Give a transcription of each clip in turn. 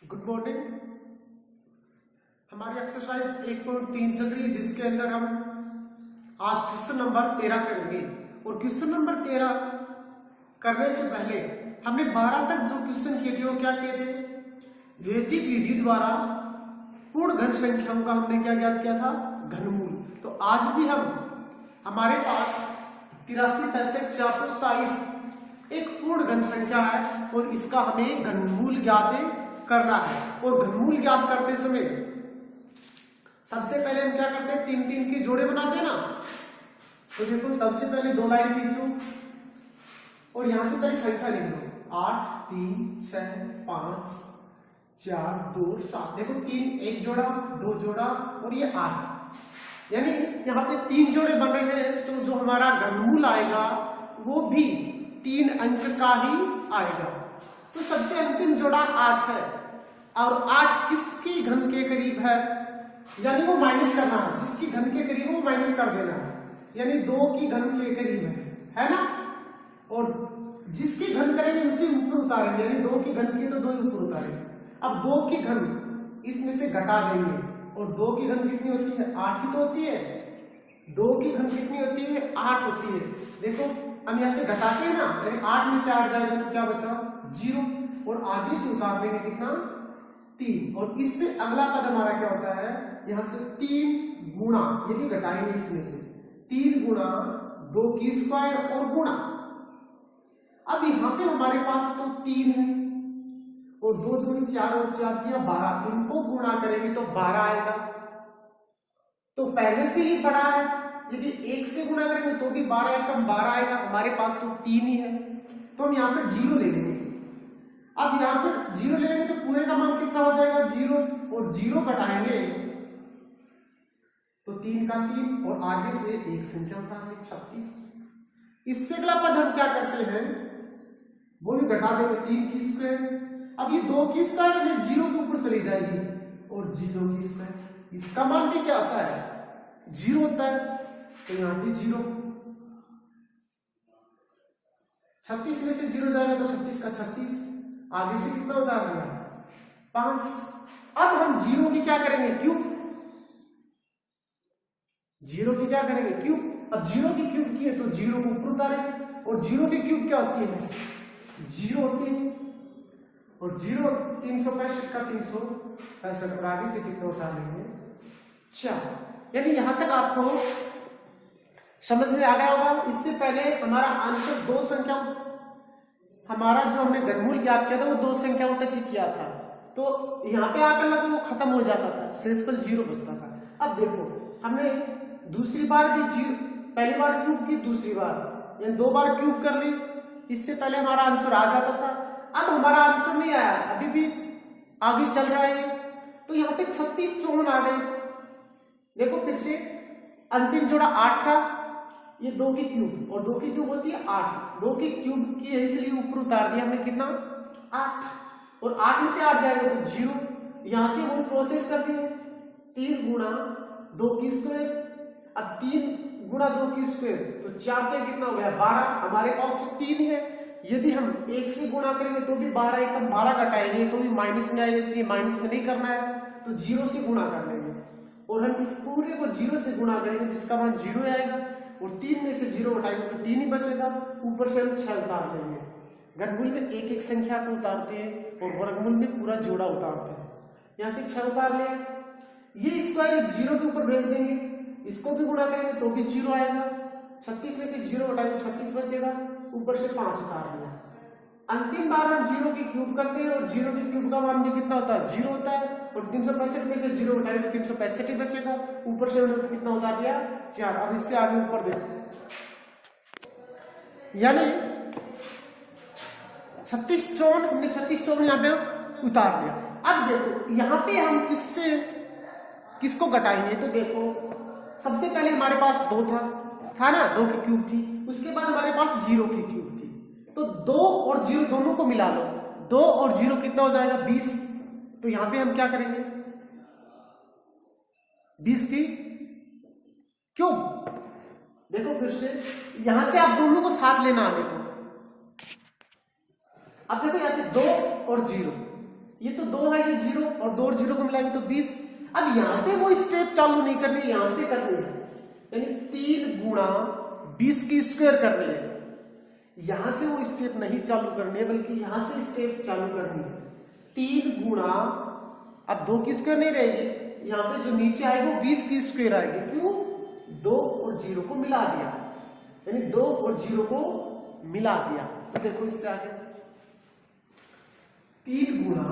Good morning. हमारी exercise 1.3 चल रही है, जिसके अंदर हम आज क्वेश्चन नंबर 13 करेंगे। और क्वेश्चन नंबर 13 करने से पहले हमने 12 तक जो क्वेश्चन किए थे वो क्या किए थे? वैदिक विधि द्वारा पूर्ण घन संख्याओं का हमने क्या ज्ञात किया था? घनमूल। तो आज भी हमारे पास 83, 65, 427 एक पूर्ण घन संख्या है और इसका हमें घनमूल ज्ञात करना है। और घनमूल ज्ञात करते समय सबसे पहले हम क्या करते हैं? 3-3 के जोड़े बनाते हैं ना। तो देखो, सबसे पहले 2 लाइन खींचो और यहां से पहले संख्या लिख लो। 8, 3, 6, 5, 4, 2, 7। देखो, 3 एक जोड़ा, 2 जोड़ा और ये 8, यानी यहाँ पे 3 जोड़े बन रहे हैं। तो जो हमारा घनमूल आएगा वो भी 3 अंक का ही आएगा। तो सबसे अंतिम जोड़ा 8 है और 8 किसकी घन के करीब है? यानी वो माइनस करना है। जिसकी घन के करीब वो माइनस कर देना है, यानी 2 की घन के करीब है ना। और जिसकी घन करेंगे उसी ऊपर उतारेंगे, यानी 2 की घन की तो 2 ही ऊपर उतारेंगे। अब 2 की घन इसमें से घटा देंगे और 2 की घन कितनी होती है? 8 ही तो होती है। 2 की घन कितनी होती है? 8 होती है। देखो, हम यहां से घटाते हैं ना, यानी 8 में से 8 जाएगा तो क्या बचा? 0। और आगे से उतार देंगे कितना? 3। और इससे अगला पद हमारा क्या होता है? यहां से 3 गुणा, यदि घटाएंगे इसमें से 3 गुणा 2 की स्क्वायर और गुणा। अब यहां पे हमारे पास तो 3 है और 2 दूनी 4 और 4 दिया 12। इनको गुणा करेंगे तो 12 आएगा। तो पहले से ही बड़ा है, यदि 1 से गुणा करेंगे तो भी 12 या कम 12 आएगा। हमारे पास तो 3 ही है, तो हम यहाँ पर 0 ले लेंगे। अब यहाँ पर 0 ले लेंगे तो पूरे का मान कितना हो जाएगा? 0। और 0 घटाएंगे तो 3 का 3 और आगे से एक संख्या उतारेंगे 36। इससे अगला पद हम क्या करते हैं? वो भी घटा देंगे 3 की स्क्वायर। अब ये 2 की स्क्वायर में 0 के ऊपर चली जाएगी और 0 की स्क्वायर। इसका मान भी क्या होता है? 0 होता है। तो यहाँ पे 0, 36 में से 0 जाएगा तो 36 का 36, आगे से कितना उतार दिया? 5। अब हम 0 की क्या करेंगे? क्यूब। 0 की क्या करेंगे? क्यूब। अब 0 की क्यूब की है तो 0 को ऊपर उतारेंगे। और 0 की क्यूब क्या होती है? 0 होती है। और 0 365 का 365 और आगे से कितना उतार लेंगे? 4। यानी यहां तक आपको समझ में आ गया होगा। इससे पहले हमारा आंसर 2 संख्या, हमारा जो हमने घनमूल ज्ञात किया था वो 2 संख्याओं तक ही किया था। तो यहाँ पे आकर लगा वो खत्म हो जाता था, शेषफल 0 बचता था। अब देखो, हमने दूसरी बार भी 0, पहली बार क्यूब की, दूसरी बार यानी 2 बार क्यूब कर ली। इससे पहले हमारा आंसर आ जाता था। अब हमारा आंसर नहीं आया, अभी भी आगे चल रहा है। तो यहाँ पे 36 चौन आ गए। देखो फिर से अंतिम जोड़ा 8 का, ये 2 की क्यूब, और 2 की क्यूब होती है 8। 2 की क्यूब की है इसलिए ऊपर उतार दिया हमने कितना? 8। और 8 में से 8 जाएगा तो 0। यहां से वो प्रोसेस करते हैं 3 गुणा 2 की स्क्वायर। अब 3 गुणा 2 की स्क्वायर तो 4 के कितना हो गया? 12। हमारे पास तो 3 है। यदि हम 1 से गुणा करेंगे तो भी 12, एक 12 घटाएंगे तो भी माइनस में आएगा, इसलिए माइनस में नहीं करना है, तो 0 से गुणा कर लेंगे। और हम इस पूरे को 0 से गुणा करेंगे जिसका मान 0 आएगा। और 3 में से 0 उठाएंगे तो 3 ही बचेगा। ऊपर से हम 6 उतार देंगे। घनमूल में एक एक संख्या को उतारते हैं और वर्गमूल में पूरा जोड़ा उतारते हैं। यहां से 6 उतार लिया। ये स्क्वायर 0 के ऊपर भेज देंगे, इसको भी गुणा करेंगे तो भी 0 आएगा। 36 में से 0 उठाएंगे तो 36 बचेगा। ऊपर से 5 उतार लिया। अंतिम बार हम 0 की क्यूब करते हैं और 0 की क्यूब का मान भी कितना होता है? 0 होता है। और 365 में से 0 उठाएंगे तो 365 ही बचेगा। ऊपर से हमने कितना उतार दिया? 4। अब इससे आगे ऊपर देखो, यानी 36 चौन, हमने 36 चौन यहाँ पे उतार लिया। अब देखो यहाँ पे हम किसको घटाएंगे? तो देखो, सबसे पहले हमारे पास 2 था ना, 2 की क्यूब थी। उसके बाद हमारे पास 0 की क्यूब थी। तो 2 और 0 दोनों को मिला लो। 2 और 0 कितना हो जाएगा? 20। तो यहां पे हम क्या करेंगे? 20 की क्यूब। देखो फिर से यहां से आप दोनों को साथ लेना है। देखो, अब देखो यहां से 2 और 0, ये तो 2 है, ये 0 और 2 और 0 को मिलाएंगे तो 20। अब यहां से वो स्टेप चालू नहीं करनी, यहां से करनी है, यानी 3 गुणा 20 की स्क्वायर करनी है। यहां से वो स्टेप नहीं चालू करनी है, बल्कि यहां से स्टेप चालू करनी है। 3 गुणा, अब 2 की स्क्वायर नहीं रहेगी, यहाँ पे जो नीचे आएगी वो 20 की स्क्वायर आएगी। क्यों? 2 और 0 को मिला दिया, यानी 2 और 0 को मिला दिया। तो देखो इससे आगे 3 गुणा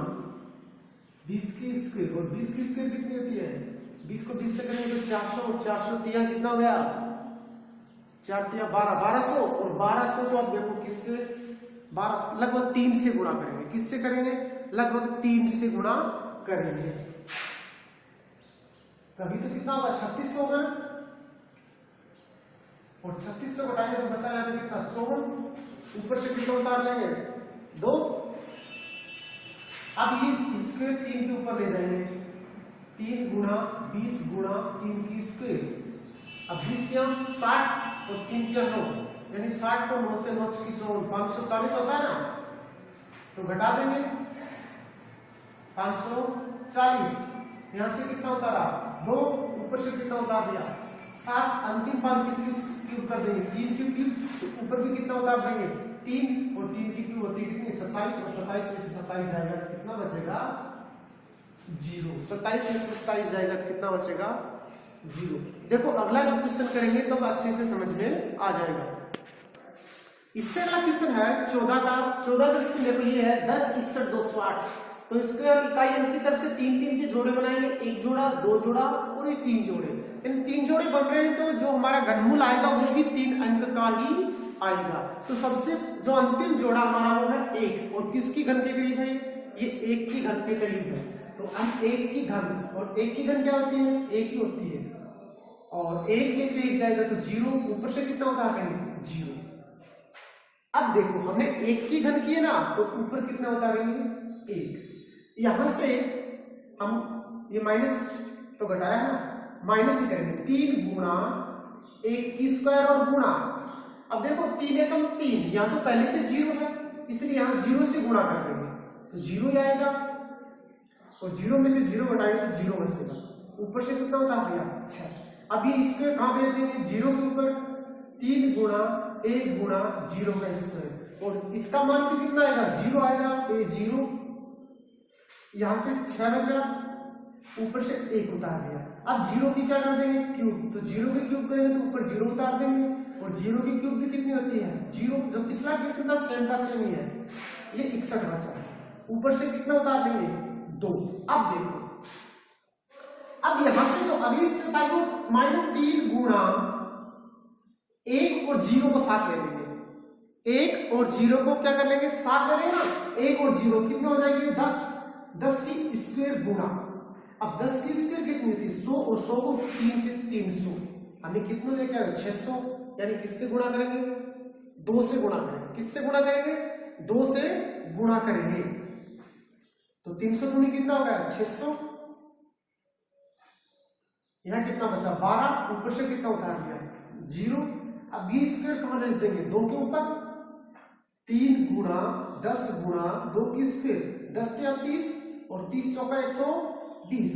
20 की स्क्वायर, और 20 की स्क्वायर कितनी होती है? 20 को 20 से करेंगे तो 400, और 400 तिया कितना हो गया? 4 तिया 12, 1200, और 1200 को अब देखो किससे 12 लगभग 3 से गुणा करेंगे। किससे करेंगे? लगभग 3 से गुणा करेंगे। तभी तो कितना होगा? 3600 होगा, और 3600 घटाएंगे तो बचा जाएगा कितना? 54। ऊपर से कितना उतार लेंगे? 2। अब ये स्क्वायर 3 के ऊपर ले जाएंगे, 3 गुणा 20 गुणा 3 की स्क्वायर। अब 20 क्या 60 और 3 क्या 9, यानी 60 को 9 से 9 की 540 होता है ना, तो घटा देंगे 540। यहां से कितना उतारा? 2। ऊपर से कितना उतार दिया? 7। अंतिम पान किसकी क्यूब कर देंगे? 3 की क्यूब। ऊपर भी कितना उतार देंगे? 3, और 3 की क्यूब होती है कितनी? 27, और 27 में से 27 जाएगा तो कितना बचेगा? 0। 27 में से 27 जाएगा तो कितना बचेगा? 0। देखो अगला जो क्वेश्चन करेंगे तो अच्छे से समझ में आ जाएगा। इससे अगला क्वेश्चन है 14 का। 14 का क्वेश्चन देखो ये है 10 61 208। तो इसके इकाई अंक की तरफ से 3 के जोड़े बनाएंगे, 1 जोड़ा 2 जोड़ा और ये 3 जोड़े। इन 3 जोड़े बन रहे हैं तो जो हमारा घनमूल आएगा वो भी 3 अंक का ही आएगा। तो सबसे जो अंतिम जोड़ा हमारा वो है 1, और किसकी घन के करीब है? ये 1 की घन के करीब है। तो हम 1 की घन, और 1 की घन क्या होती है? 1 ही होती है, और 1 में से 1 जाएगा तो 0। ऊपर से कितना उतार लेंगे? 0। अब देखो हमने 1 की घन की है ना, तो ऊपर कितना उतारेंगे? 1। यहां से हम ये माइनस तो घटाया है ना, माइनस ही करेंगे। 3 गुणा 1 की स्क्वायर और गुणा, अब देखो 3 एकम 3, यहां तो पहले से 0 है, इसलिए यहां 0 से गुणा कर देंगे तो 0 ही आएगा, और 0 में से 0 घटाएंगे तो 0 बचेगा। ऊपर से कितना उतार दिया? 6। अब ये स्क्वायर कहां भेज देंगे? 0 के ऊपर। 3 गुणा 1 गुणा 0 का स्क्वायर, और इसका मान भी कितना आएगा? 0 आएगा, तो ये 0, यहां से 6 बचा, ऊपर से 1 उतार दिया। अब 0 की क्या कर देंगे? क्यूब। तो 0 की क्यूब करेंगे तो ऊपर 0 उतार देंगे, और 0 की क्यूब भी कितनी होती है? 0। जो पिछला क्वेश्चन था सेम का सेम ही है, ये 61 बचा। ऊपर से कितना उतार देंगे? 2। अब देखो, अब यहां से जो अगली स्टेप आई वो -3 गुणा 1 और 0 को साथ ले लेंगे। 1 और 0 को क्या कर लेंगे? साथ ले लेंगे ना। 1 और 0 कितने हो जाएंगे? 10। 10 की स्क्वायर गुणा, अब 10 की स्क्वायर कितनी होती है? 100, और 100 को 3 से 300, हमें कितना लेके आए? 600। यानी किससे गुणा करेंगे? 2 से गुणा करेंगे। किससे गुणा करेंगे? 2 से गुणा करेंगे, तो 300 दूनी कितना हो गया? 600। यहां कितना बचा? 12। ऊपर से कितना उतार दिया? 0। अब ये स्क्वायर कहां भेज देंगे? 2 के ऊपर। 3 गुणा 10 गुणा 2 की स्क्वायर, 10 या 30, और 30 चौका 120।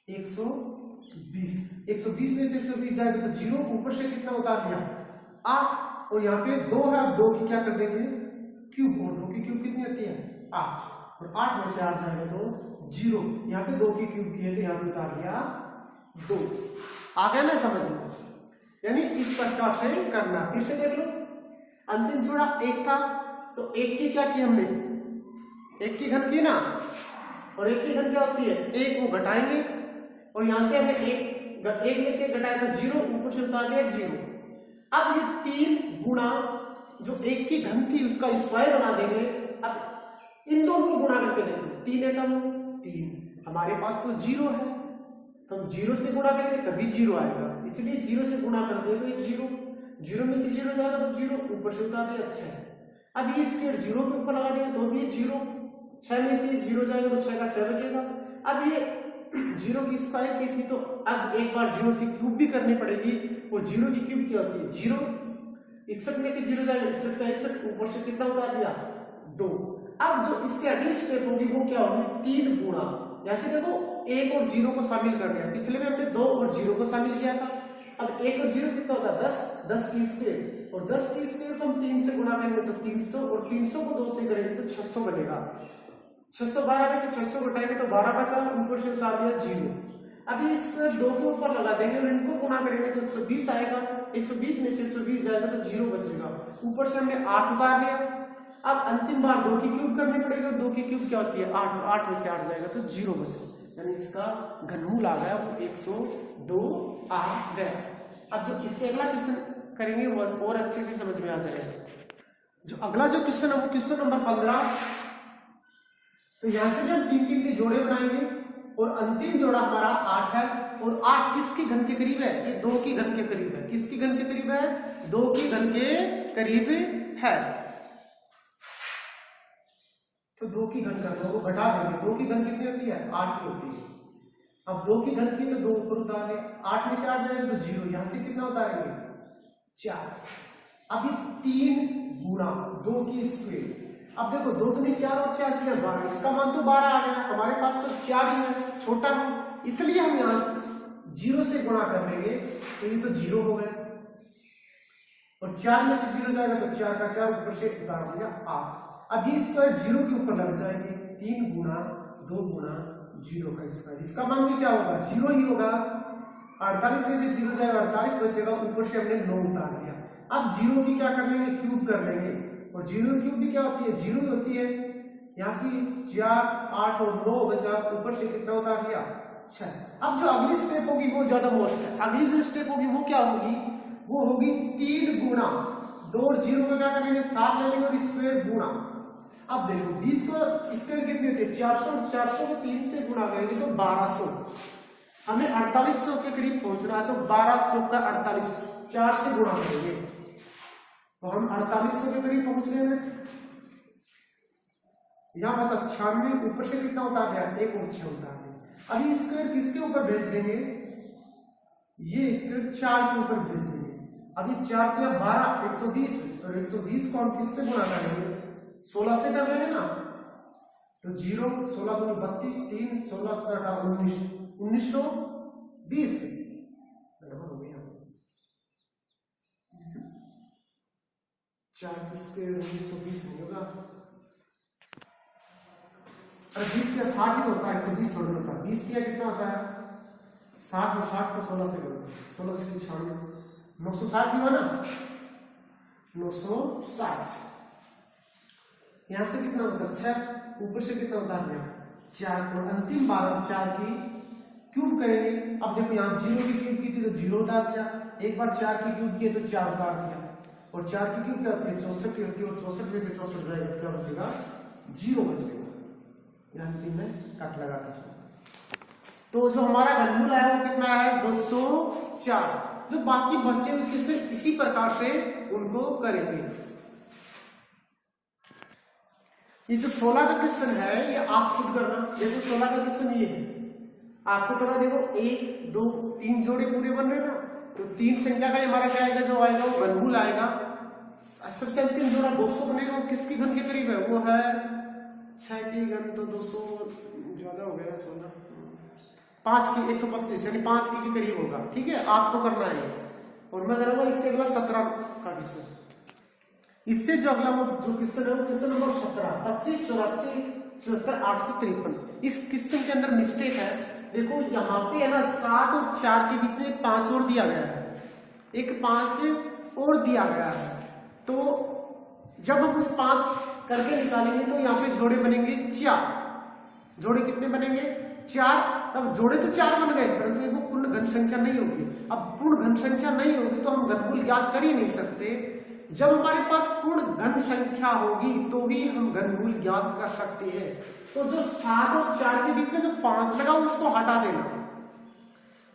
120 120 में से 120 जाएगा तो 0। ऊपर से कितना उतार दिया? 8, और यहाँ पे 2 है, 2 की क्या कर देंगे? क्यूब, और 2 की क्यूब कितनी होती है? 8, और 8 में से 8 जाएगा तो 0। यहाँ पे 2 की क्यूब की है तो यहाँ पे उतार दिया 2। आ गया ना समझ में? यानी इस प्रकार से करना। फिर से देख लो, अंतिम जोड़ा 1 था, तो 1 की क्या की हमने? 1 की घन की ना, और 1 की घन क्या होती है? 1 को घटाएंगे, और यहां से हमें 1 में से घटाया तो 0, ऊपर से उतार दिया 0। अब ये 3 गुणा जो 1 की घन थी उसका स्क्वायर बना देंगे। अब इन दोनों को गुणा करके देखो, 3 एकम 3, हमारे पास तो 0 है, तो हम 0 से गुणा करेंगे तभी 0 आएगा, इसलिए 0 से गुणा कर देंगे तो 0, 0 में से 0 जाएगा तो 0, ऊपर से उतार दिया 6। अब ये स्क्वायर 0 के ऊपर लगा देंगे तो भी 0, 6 में से 0 जाएगा तो 6 का 6 बचेगा। अब ये 0 की स्क्वायर की थी, तो अब एक बार 0 की क्यूब भी करनी पड़ेगी, और 0 की क्यूब क्या होती है? 0। 61 में से 0 जाएगा 61 का 61, ऊपर से कितना उतार दिया? 2। अब जो इससे अगली स्टेप होगी वो क्या होगी, 3 गुणा, जैसे देखो 1 और 0 को शामिल कर दिया, पिछले में हमने 2 और 0 को शामिल किया था। अब 1 और 0 कितना होता है 10, 10 की स्क्वायर, और 10 की स्क्वायर को हम 3 से गुणा करेंगे तो 300, और 300 को 2 से करेंगे तो 600 बनेगा। 612 में से 600 घटाएंगे तो 12 बचा, ऊपर से उतार दिया 0। अब ये स्क्वायर 2 के ऊपर लगा देंगे और इनको गुणा करेंगे तो 120 आएगा, 120 में से 120 जाएगा तो 0 बचेगा, ऊपर से हमने 8 उतार लिया। अब अंतिम बार 2 की क्यूब करनी पड़ेगी, 2 की क्यूब क्या होती है 8, 8 में से 8 जाएगा तो 0 बचेगा, यानी इसका घनमूल आ गया वो 102 आ गया। अब जो इससे अगला क्वेश्चन करेंगे वो और अच्छे से समझ में आ जाएगा। जो अगला जो क्वेश्चन है वो क्वेश्चन नंबर 15। तो यहां से हम 3 के जोड़े बनाएंगे और अंतिम जोड़ा हमारा 8 है, और 8 किसके घन के करीब है, ये 2 की घन के करीब है। किसकी घन के करीब है, 2 की घन के करीब है। तो 2 की घन कर दो, घटा देंगे, 2 की घन कितनी होती है 8 की होती है। अब 2 की घन की तो 2 ऊपर उतार ले, 8 में से 8 जाएगा तो 0, यहां से कितना उतारेंगे 4। अब ये 3 गुणा 2 की स्क्वायर, अब देखो 2 दूनी 4 और 4 किया 12, इसका मान तो 12 आ गया, हमारे पास तो 4 ही है, छोटा है, इसलिए हम यहां 0 से गुणा कर लेंगे तो ये तो 0 हो गया, और 4 में से 0 जाएगा तो 4 का 4 ऊपर से उतार दिया 8। अब ये स्क्वायर 0 के ऊपर लग जाएंगे, 3 गुणा 2 गुणा 0 का स्क्वायर, इसका मान भी क्या होगा 0 ही होगा। 48 में से 0 जाएगा 48 बचेगा, ऊपर से हमने 9 उतार दिया। अब 0 की क्या कर लेंगे, क्यूब कर लेंगे, और 0 क्यूब भी क्या होती है 0 ही होती है। यहाँ की 4, 8 और 9 बचा, ऊपर से कितना उतार दिया 6। अब जो अगली स्टेप होगी वो ज्यादा मोस्ट है, अगली जो स्टेप होगी वो क्या होगी, वो होगी 3 गुणा 2 और 0 में क्या करेंगे 7 ले लेंगे और स्क्वायर गुणा। अब देखो 20 को स्क्वायर कितनी होती है 400, 400 को 3 से गुणा करेंगे तो 1200, हमें 4800 के करीब पहुंचना है, तो 12 चौका 48, 4 से गुणा करेंगे तो हम 4800 के करीब पहुंच गए हैं। यहां बचा 96, ऊपर से कितना उतार दिया 1 और 6 उतार दिया। अब ये स्क्वायर किसके ऊपर भेज देंगे, ये स्क्वायर 4 के ऊपर भेज देंगे। अब ये 4 किया 12, 120, और 120 को हम किससे गुणा करेंगे 16 से कर लेंगे ना, तो 0, 16 दूनी 32, 3, 16 19, 1920 हो गया। 4 की स्क्वायर 1920 नहीं होगा, अरे 20 किया 60 ही होता है, 120 थोड़ा होता है। 20 किया कितना होता है 60, और 60 को 16 से करो, 16 से 96, 960 हुआ ना, 960। यहां से कितना बचा 6, ऊपर से कितना उतार दिया 4 को, अंतिम बार 4 की क्यूब करेंगे। अब देखो यहाँ 0 की क्यूब की थी तो 0 उतार दिया, एक बार 4 की क्यूब की तो 4 उतार दिया, और 4 की क्यूब क्या होती है 64 की होती है, और 64 में से 64 जाएगा क्या बचेगा 0 बचेगा, यहाँ अंतिम में कट लगा दीजिए। तो जो हमारा घनमूल आया वो कितना है 204। जो बाकी बचे उनके इसी प्रकार से उनको करेंगे। ये जो 16 का क्वेश्चन है ये आप खुद करना, जैसे 16 का क्वेश्चन ये है आपको करना। देखो 1 2 3 जोड़े पूरे बन रहे ना, तो 3 संख्या का हमारा क्या आएगा, जो आएगा वो घनमूल आएगा। सबसे अंतिम जोड़ा 200 बनेगा, वो किसकी घन के करीब है, वो है 6 की घन, तो 200 ज्यादा हो गया 16, 5 की 125 यानी 5 की करीब होगा। ठीक है, आपको करना है। और मैं करूंगा इससे अगला 17 का क्वेश्चन। इससे जो अगला वो जो क्वेश्चन है वो क्वेश्चन नंबर 17, 25 84 74 853। इस क्वेश्चन के अंदर मिस्टेक है, देखो यहाँ पे है ना 7 और 4 के बीच में एक 5 और दिया गया है, एक 5 और दिया गया है। तो जब हम उस 5 करके निकालेंगे तो यहाँ पे जोड़े बनेंगे 4। जोड़े कितने बनेंगे 4। अब जोड़े तो 4 बन गए, परंतु वो पूर्ण घन संख्या नहीं होगी। अब पूर्ण घन संख्या नहीं होगी तो हम घनमूल ज्ञात कर ही नहीं सकते। जब हमारे पास पूर्ण घन संख्या होगी तो भी हम घनमूल ज्ञात कर सकते हैं। तो जो 7 और 4 के बीच में जो 5 लगा उसको हटा देना।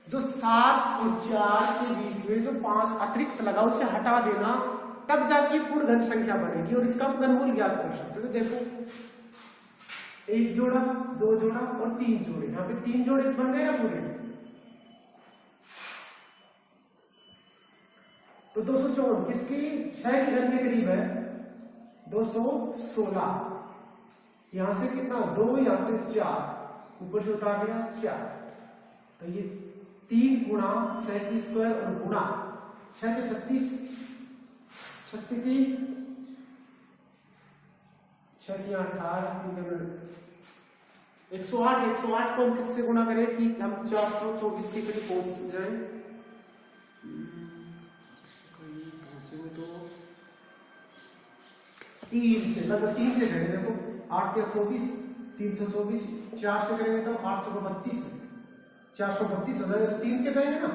जो 7 और 4 के बीच में जो 5 अतिरिक्त लगा उसे हटा देना, तब जाके पूर्ण घन संख्या बनेगी और इसका हम घनमूल ज्ञात कर सकते हैं। तो देखो 1 जोड़ा 2 जोड़ा और 3 जोड़े, यहाँ पे 3 जोड़े बन गए ना पूरे। तो 254 किसकी 6 के घन के करीब है 216। यहां से कितना 2, यहां से 4, ऊपर से उतार दिया 4, तो ये 3 गुणा 6 की स्क्वायर और गुणा 6 से 36, 36 6 18, 108, 108 को हम किससे गुणा करें कि हम 424 के करीब पहुंच जाए। पहुंचेंगे तो 3 से, लगभग 3 से करेंगे। देखो 8 या 24, 324, 4 से करेंगे तो 832, 432 हो जाएगा। तो 3 से करेंगे ना,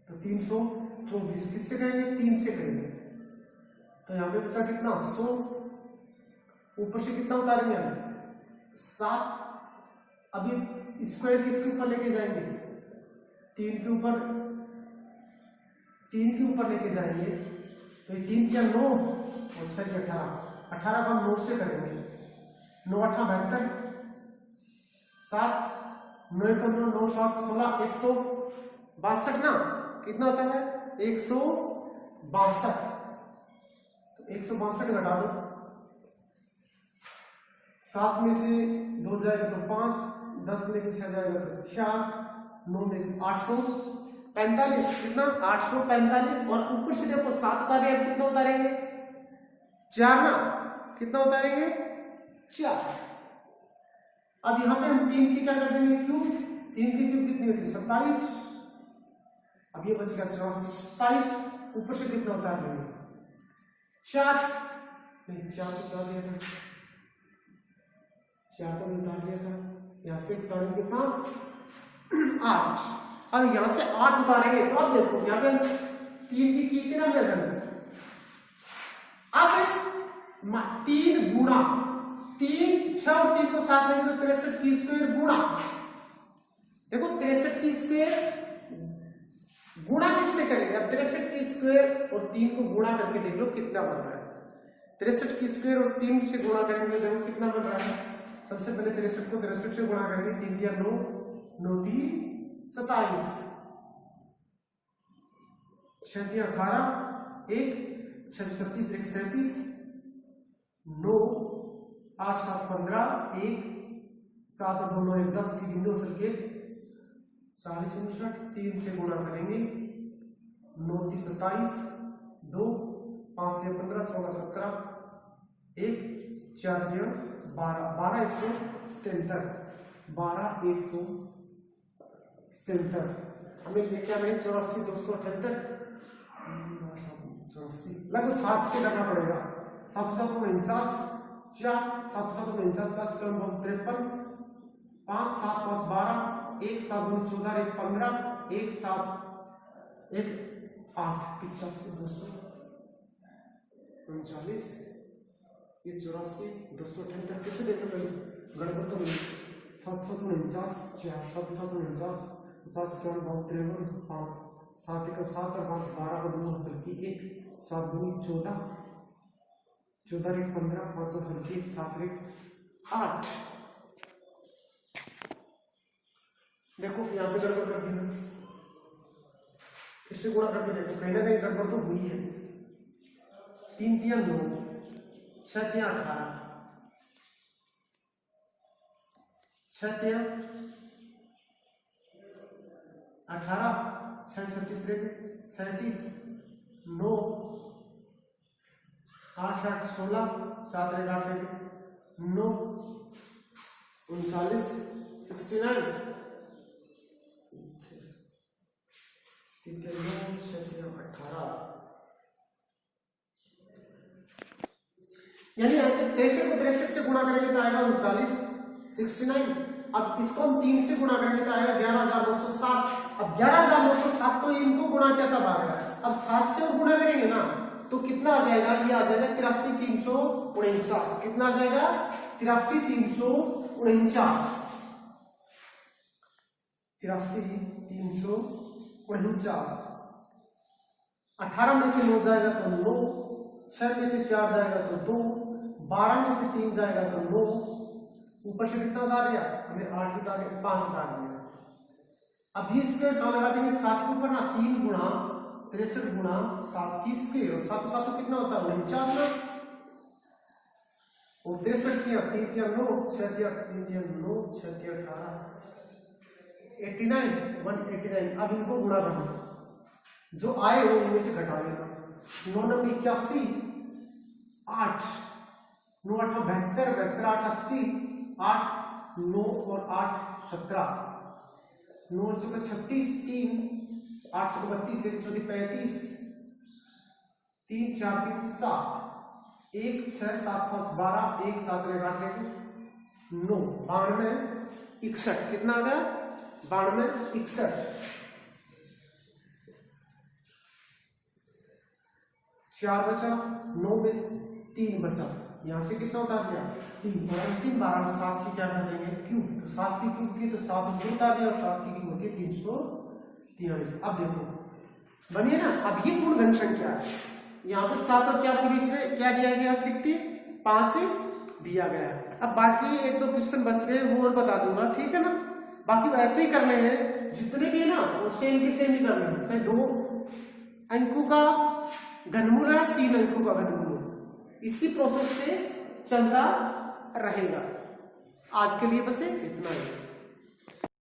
तो 324 किससे करेंगे, 3 से करेंगे। तो यहाँ पे बचा कितना 100, ऊपर से कितना उतारेंगे हम 7। अभी स्क्वायर किसके ऊपर लेके जाएंगे, 3 के ऊपर लेके जाएंगे। तो ये 3 क्या 9 और 6 के 18, 18 को हम 9 से करेंगे। 9 8 72, 7 9 1 9 9 7 16, 162 ना, कितना होता है 162। तो 162 घटा दो, 7 में से 2 जाएगा तो 5, 10 में से 6 जाएगा तो 4, 9 में से 845, कितना 845। और ऊपर से देखो 7 उतारे, अब कितना उतारेंगे 4 ना, कितना उतारेंगे 4। अब यहां पे हम 3 की क्या कर देंगे क्यूब, 3 की क्यूब कितनी होती है 27। अब ये बचेगा 27, ऊपर से कितना उतार लेंगे 4, नहीं 4 उतार दिया था, 4 को उतार लिया था। यहां से उतारेंगे कितना 8। अब यहां से 8 उतारेंगे तो अब देखो यहां पे 3 की कितना मिलेगा, अब 3 गुणा 3, 6 और 3 को साथ लेंगे तो 63 की स्क्वायर गुणा, देखो 63 की स्क्वायर गुणा किससे करेंगे, अब 63 की स्क्वायर और 3 को गुणा करके देख लो कितना बन रहा है। 63 की स्क्वायर और 3 से गुणा करेंगे देखो कितना बन रहा है। सबसे पहले 63 को 63 से गुणा करेंगे, 3 दिया 9, 9 3 27, 6 दिया 18, 1 6 से 37, 1 37, 9 8 7 15, 1 7 और 2 9 1 10 की बिंदु असल के 40 3 से गुणा करेंगे, 9 3 27, 2 5 3 15, 16 17, 1 4 12, 12 177, 12 177। हमें लेके आए 84 278, लगभग 7 से करना पड़ेगा। 7 7 49, 4 7 7 49, 4 7 53, 5 7 5 12, 1 7 2 14, 1 15, 1 7 1 8 85 239, ये 84 278 कैसे देखो गड़बड़ तो नहीं। 7 7 49, 4 7 7 49, 50 51 52 5 7 1 7 और 5 12 को 2 हसल की 1 7 2 14, 14 1 15, 5 हसल की 1 7 1 8। देखो यहाँ पे गड़बड़ कर दी, फिर से गुणा करके देखो कहीं ना कहीं गड़बड़ तो हुई है। 3 3 9, 6 3 18, 6 3 18, 6 36 37, 9 8 8 16, 7 8 8 9 39 69, 18। यानी ऐसे 63 को 63 से गुणा करेंगे तो आएगा 39 69। अब इसको हम 3 से गुणा करेंगे तो आएगा 11907। अब 11907 तो इनको गुणा किया तब आ गया, अब 7 से और गुणा करेंगे ना तो कितना आ जाएगा, ये आ जाएगा 83 349। कितना आ जाएगा 83 349, 83 349। 18 में से 9 जाएगा तो 9, 6 में से 4 जाएगा तो 2, 12 में से 3 जाएगा तो 9, ऊपर से कितना उतार दिया हमें 8 उतार 5 उतार दिया। अब स्क्वायर कहाँ लगा देंगे 7 के ऊपर ना, 3 गुणा 63 गुणा 7 की स्क्वायर, और 7 7 कितना होता है 49 और 63 तिया 3 तिया 9, 6 तिया 3 तिया 9, 6 तिया 18, 89, 189। अब इनको गुणा करना, जो आए हो उनमें से घटा देना। 9 9 81, 8, 9 8 72, 72 8 80, 8 9 और 8 17, 9 चौके 36, 3 8 चौके 32, 3 चौके 35, 3 4 3 7, 1 6 7 5 12, 1 7 में काट लेंगे 9, 92 61। कितना आ गया? 92 61। 4 बचा, 9 में 3 बचा, यहां से कितना उतार दिया? 3, और अंतिम 12 में 7 की क्या कर देंगे? क्यूब। तो 7 की क्यूब की तो 7 ऊपर उतार दिया, और 7 की क्यूब होती है 343। अब देखो बनिए ना। अब ये पूर्ण घन संख्या है, यहाँ पे 7 और 4 के बीच में क्या दिया गया? अतिरिक्त 5 दिया गया है। अब बाकी 1 2 क्वेश्चन बच गए, वो और बता दूंगा, ठीक है ना। बाकी ऐसे ही करने हैं, जितने भी है ना वो सेम के सेम ही करने हैं, चाहे 2 अंकों का घनमूल है, 3 अंकों का घनमूल, इसी प्रोसेस से चलता रहेगा। आज के लिए बस इतना ही।